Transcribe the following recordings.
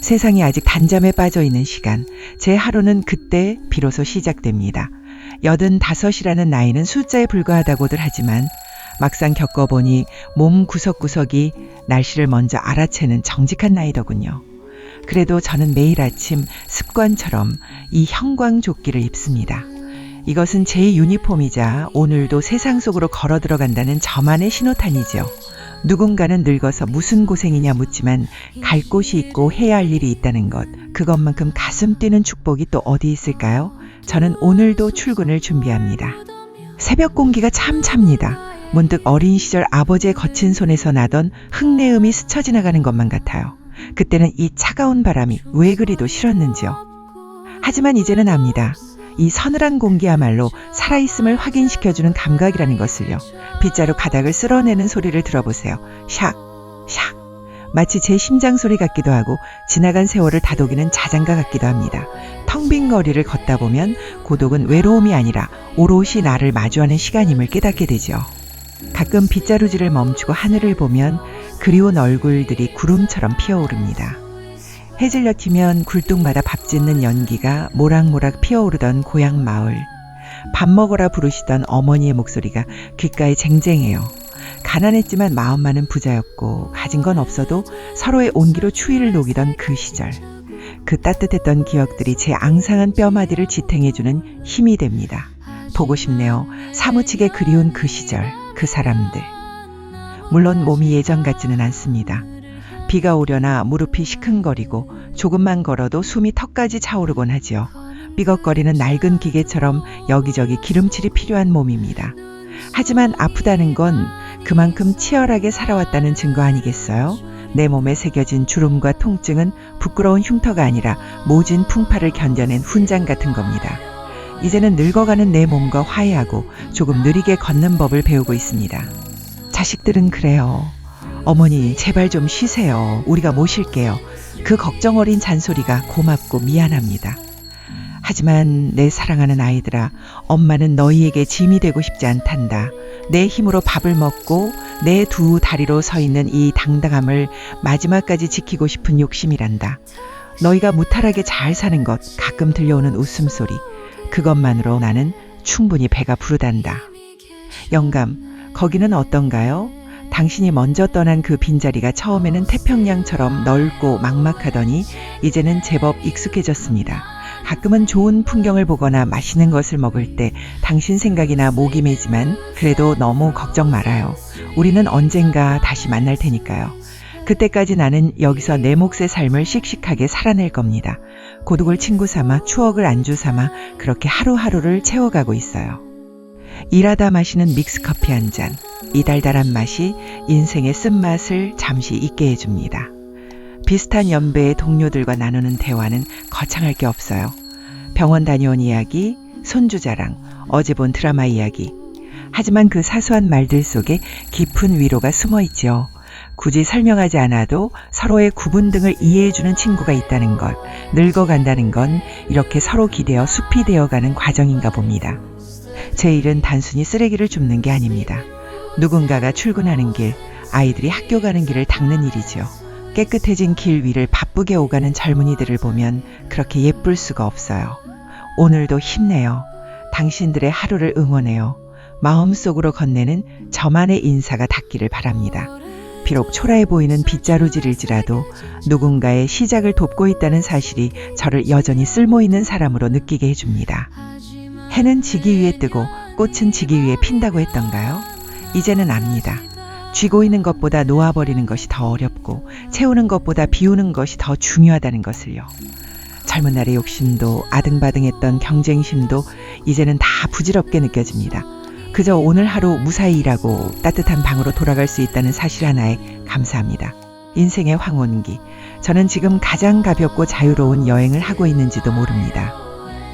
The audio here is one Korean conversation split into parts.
세상이 아직 단잠에 빠져 있는 시간, 제 하루는 그때 비로소 시작됩니다. 85이라는 나이는 숫자에 불과하다고들 하지만 막상 겪어보니 몸 구석구석이 날씨를 먼저 알아채는 정직한 나이더군요. 그래도 저는 매일 아침 습관처럼 이 형광조끼를 입습니다. 이것은 제 유니폼이자 오늘도 세상 속으로 걸어 들어간다는 저만의 신호탄이죠. 누군가는 늙어서 무슨 고생이냐 묻지만 갈 곳이 있고 해야 할 일이 있다는 것, 그것만큼 가슴 뛰는 축복이 또 어디 있을까요? 저는 오늘도 출근을 준비합니다. 새벽 공기가 참 찹니다. 문득 어린 시절 아버지의 거친 손에서 나던 흙내음이 스쳐 지나가는 것만 같아요. 그때는 이 차가운 바람이 왜 그리도 싫었는지요. 하지만 이제는 압니다. 이 서늘한 공기야말로 살아있음을 확인시켜주는 감각이라는 것을요. 빗자루 가닥을 쓸어내는 소리를 들어보세요. 샥, 샥. 마치 제 심장 소리 같기도 하고 지나간 세월을 다독이는 자장가 같기도 합니다. 텅 빈 거리를 걷다 보면 고독은 외로움이 아니라 오롯이 나를 마주하는 시간임을 깨닫게 되죠. 가끔 빗자루질을 멈추고 하늘을 보면 그리운 얼굴들이 구름처럼 피어오릅니다. 해질녘이면 굴뚝마다 밥 짓는 연기가 모락모락 피어오르던 고향 마을. 밥 먹어라 부르시던 어머니의 목소리가 귓가에 쟁쟁해요. 가난했지만 마음만은 부자였고 가진 건 없어도 서로의 온기로 추위를 녹이던 그 시절. 그 따뜻했던 기억들이 제 앙상한 뼈마디를 지탱해주는 힘이 됩니다. 보고 싶네요. 사무치게 그리운 그 시절, 그 사람들. 물론 몸이 예전 같지는 않습니다. 비가 오려나 무릎이 시큰거리고 조금만 걸어도 숨이 턱까지 차오르곤 하지요. 삐걱거리는 낡은 기계처럼 여기저기 기름칠이 필요한 몸입니다. 하지만 아프다는 건 그만큼 치열하게 살아왔다는 증거 아니겠어요? 내 몸에 새겨진 주름과 통증은 부끄러운 흉터가 아니라 모진 풍파를 견뎌낸 훈장 같은 겁니다. 이제는 늙어가는 내 몸과 화해하고 조금 느리게 걷는 법을 배우고 있습니다. 자식들은 그래요. 어머니 제발 좀 쉬세요. 우리가 모실게요. 그 걱정 어린 잔소리가 고맙고 미안합니다. 하지만 내 사랑하는 아이들아, 엄마는 너희에게 짐이 되고 싶지 않단다. 내 힘으로 밥을 먹고 내 두 다리로 서 있는 이 당당함을 마지막까지 지키고 싶은 욕심이란다. 너희가 무탈하게 잘 사는 것, 가끔 들려오는 웃음소리, 그것만으로 나는 충분히 배가 부르단다. 영감, 거기는 어떤가요? 당신이 먼저 떠난 그 빈자리가 처음에는 태평양처럼 넓고 막막하더니 이제는 제법 익숙해졌습니다. 가끔은 좋은 풍경을 보거나 맛있는 것을 먹을 때 당신 생각이나 목이 메지만 그래도 너무 걱정 말아요. 우리는 언젠가 다시 만날 테니까요. 그때까지 나는 여기서 내 몫의 삶을 씩씩하게 살아낼 겁니다. 고독을 친구 삼아 추억을 안주 삼아 그렇게 하루하루를 채워가고 있어요. 일하다 마시는 믹스커피 한 잔, 이 달달한 맛이 인생의 쓴맛을 잠시 잊게 해줍니다. 비슷한 연배의 동료들과 나누는 대화는 거창할 게 없어요. 병원 다녀온 이야기, 손주 자랑, 어제 본 드라마 이야기. 하지만 그 사소한 말들 속에 깊은 위로가 숨어 있죠. 굳이 설명하지 않아도 서로의 구분 등을 이해해주는 친구가 있다는 것, 늙어간다는 건 이렇게 서로 기대어 숲이 되어가는 과정인가 봅니다. 제 일은 단순히 쓰레기를 줍는 게 아닙니다. 누군가가 출근하는 길, 아이들이 학교 가는 길을 닦는 일이죠. 깨끗해진 길 위를 바쁘게 오가는 젊은이들을 보면 그렇게 예쁠 수가 없어요. 오늘도 힘내요. 당신들의 하루를 응원해요. 마음속으로 건네는 저만의 인사가 닿기를 바랍니다. 비록 초라해 보이는 빗자루질일지라도 누군가의 시작을 돕고 있다는 사실이 저를 여전히 쓸모있는 사람으로 느끼게 해줍니다. 해는 지기 위해 뜨고 꽃은 지기 위해 핀다고 했던가요? 이제는 압니다. 쥐고 있는 것보다 놓아버리는 것이 더 어렵고 채우는 것보다 비우는 것이 더 중요하다는 것을요. 젊은 날의 욕심도 아등바등했던 경쟁심도 이제는 다 부질없게 느껴집니다. 그저 오늘 하루 무사히 일하고 따뜻한 방으로 돌아갈 수 있다는 사실 하나에 감사합니다. 인생의 황혼기, 저는 지금 가장 가볍고 자유로운 여행을 하고 있는지도 모릅니다.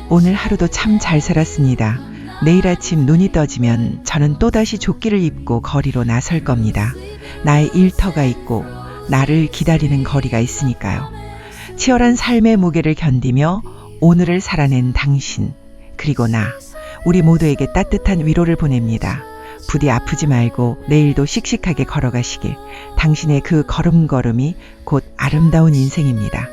오늘 하루도 참 잘 살았습니다. 내일 아침 눈이 떠지면 저는 또다시 조끼를 입고 거리로 나설 겁니다. 나의 일터가 있고 나를 기다리는 거리가 있으니까요. 치열한 삶의 무게를 견디며 오늘을 살아낸 당신, 그리고 나, 우리 모두에게 따뜻한 위로를 보냅니다. 부디 아프지 말고 내일도 씩씩하게 걸어가시길. 당신의 그 걸음걸음이 곧 아름다운 인생입니다.